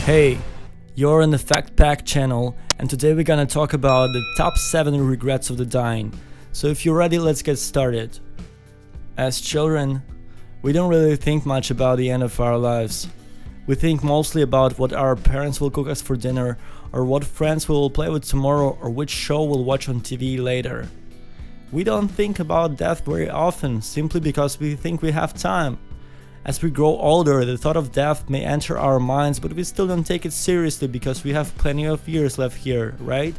Hey, you're on the Fact Pack channel, and today we're gonna talk about the top 7 regrets of the dying. So if you're ready, let's get started. As children, we don't really think much about the end of our lives. We think mostly about what our parents will cook us for dinner, or what friends we will play with tomorrow, or which show we'll watch on TV later. We don't think about death very often, simply because we think we have time. As we grow older, the thought of death may enter our minds, but we still don't take it seriously because we have plenty of years left here, right?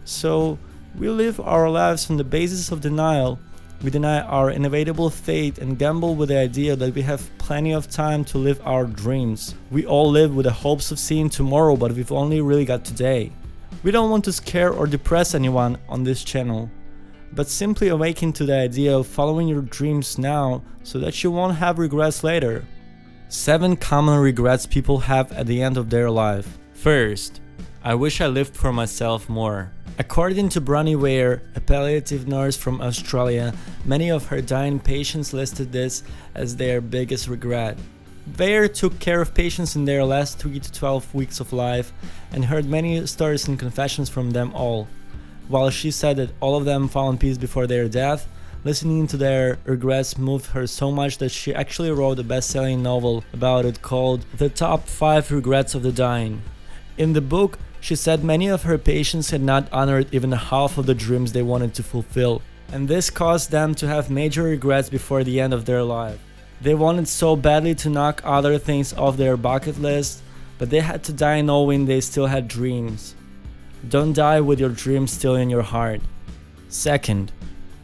So, we live our lives on the basis of denial. We deny our inevitable fate and gamble with the idea that we have plenty of time to live our dreams. We all live with the hopes of seeing tomorrow, but we've only really got today. We don't want to scare or depress anyone on this channel, but simply awaken to the idea of following your dreams now so that you won't have regrets later. 7 common regrets people have at the end of their life. First, I wish I lived for myself more. According to Bronnie Ware, a palliative nurse from Australia, many of her dying patients listed this as their biggest regret. Ware took care of patients in their last 3 to 12 weeks of life and heard many stories and confessions from them all. While she said that all of them found peace before their death, listening to their regrets moved her so much that she actually wrote a best-selling novel about it called The Top 5 Regrets of the Dying. In the book, she said many of her patients had not honored even half of the dreams they wanted to fulfill, and this caused them to have major regrets before the end of their life. They wanted so badly to knock other things off their bucket list, but they had to die knowing they still had dreams. Don't die with your dreams still in your heart. Second,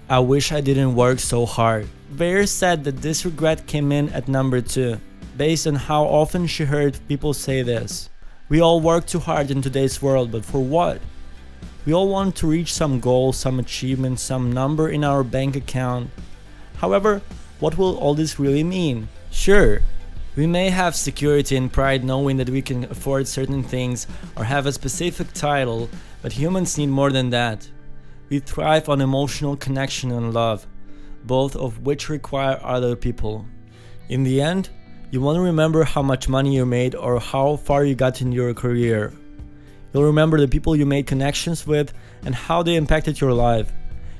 I wish I didn't work so hard. Ware said that this regret came in at number 2, based on how often she heard people say this. We all work too hard in today's world, but for what? We all want to reach some goal, some achievement, some number in our bank account. However, what will all this really mean? Sure, we may have security and pride knowing that we can afford certain things or have a specific title, but humans need more than that. We thrive on emotional connection and love, both of which require other people. In the end, you won't remember how much money you made or how far you got in your career. You'll remember the people you made connections with and how they impacted your life.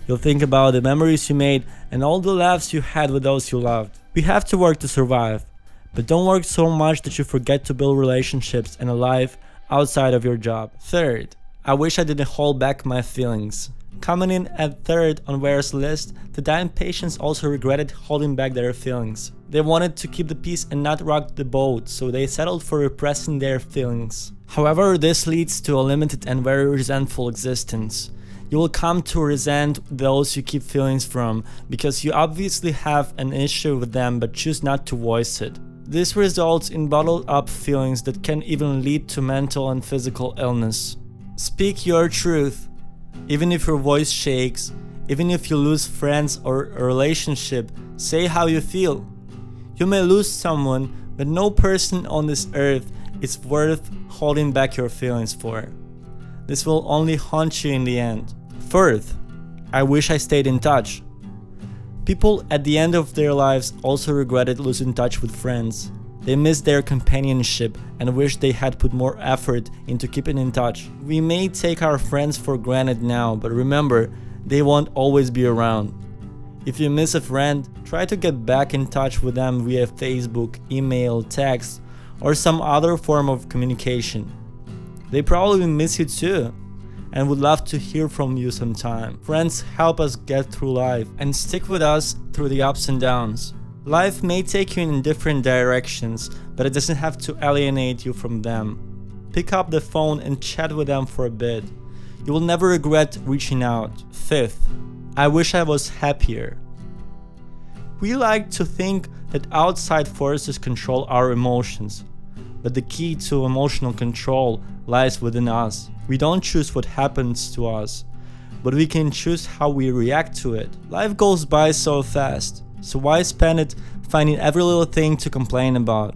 You'll think about the memories you made and all the laughs you had with those you loved. We have to work to survive. But don't work so much that you forget to build relationships and a life outside of your job. Third, I wish I didn't hold back my feelings. Coming in at 3rd on Ware's list, the dying patients also regretted holding back their feelings. They wanted to keep the peace and not rock the boat, so they settled for repressing their feelings. However, this leads to a limited and very resentful existence. You will come to resent those you keep feelings from because you obviously have an issue with them but choose not to voice it. This results in bottled up feelings that can even lead to mental and physical illness. Speak your truth. Even if your voice shakes, even if you lose friends or a relationship, say how you feel. You may lose someone, but no person on this earth is worth holding back your feelings for. This will only haunt you in the end. Fourth, I wish I stayed in touch. People at the end of their lives also regretted losing touch with friends. They missed their companionship and wish they had put more effort into keeping in touch. We may take our friends for granted now, but remember, they won't always be around. If you miss a friend, try to get back in touch with them via Facebook, email, text, or some other form of communication. They probably miss you too, and would love to hear from you sometime. Friends help us get through life and stick with us through the ups and downs. Life may take you in different directions, but it doesn't have to alienate you from them. Pick up the phone and chat with them for a bit. You will never regret reaching out. Fifth, I wish I was happier. We like to think that outside forces control our emotions, but the key to emotional control lies within us. We don't choose what happens to us, but we can choose how we react to it. Life goes by so fast, so why spend it finding every little thing to complain about?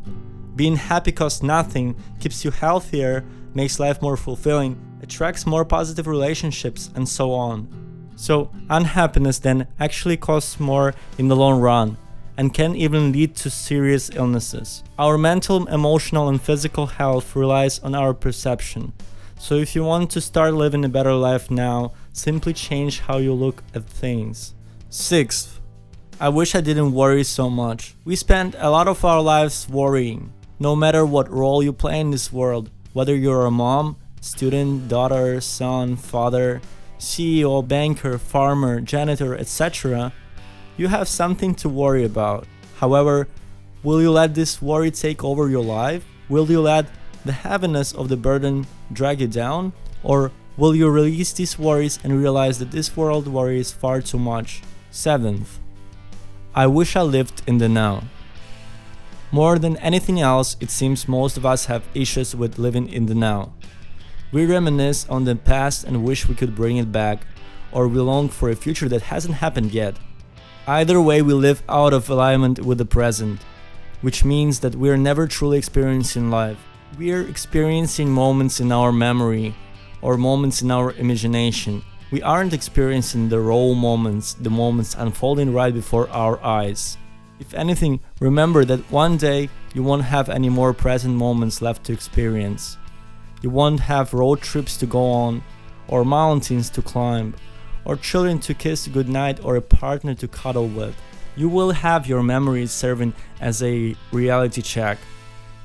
Being happy costs nothing, keeps you healthier, makes life more fulfilling, attracts more positive relationships, and so on. So unhappiness then actually costs more in the long run, and can even lead to serious illnesses. Our mental, emotional, and physical health relies on our perception. So if you want to start living a better life now, simply change how you look at things. Sixth, I wish I didn't worry so much. We spend a lot of our lives worrying. No matter what role you play in this world, whether you're a mom, student, daughter, son, father, CEO, banker, farmer, janitor, etc., you have something to worry about. However, will you let this worry take over your life? Will you let the heaviness of the burden drag you down? Or will you release these worries and realize that this world worries far too much? Seventh, I wish I lived in the now. More than anything else, it seems most of us have issues with living in the now. We reminisce on the past and wish we could bring it back, or we long for a future that hasn't happened yet. Either way, we live out of alignment with the present, which means that we are never truly experiencing life. We are experiencing moments in our memory or moments in our imagination. We aren't experiencing the raw moments, the moments unfolding right before our eyes. If anything, remember that one day you won't have any more present moments left to experience. You won't have road trips to go on, or mountains to climb, or children to kiss goodnight, or a partner to cuddle with. You will have your memories serving as a reality check.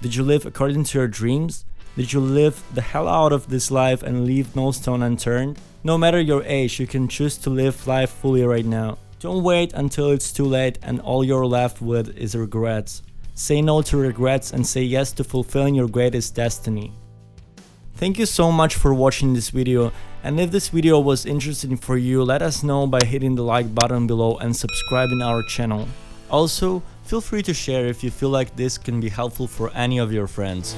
Did you live according to your dreams? Did you live the hell out of this life and leave no stone unturned? No matter your age, you can choose to live life fully right now. Don't wait until it's too late and all you're left with is regrets. Say no to regrets and say yes to fulfilling your greatest destiny. Thank you so much for watching this video, and if this video was interesting for you, let us know by hitting the like button below and subscribing our channel. Also, feel free to share if you feel like this can be helpful for any of your friends.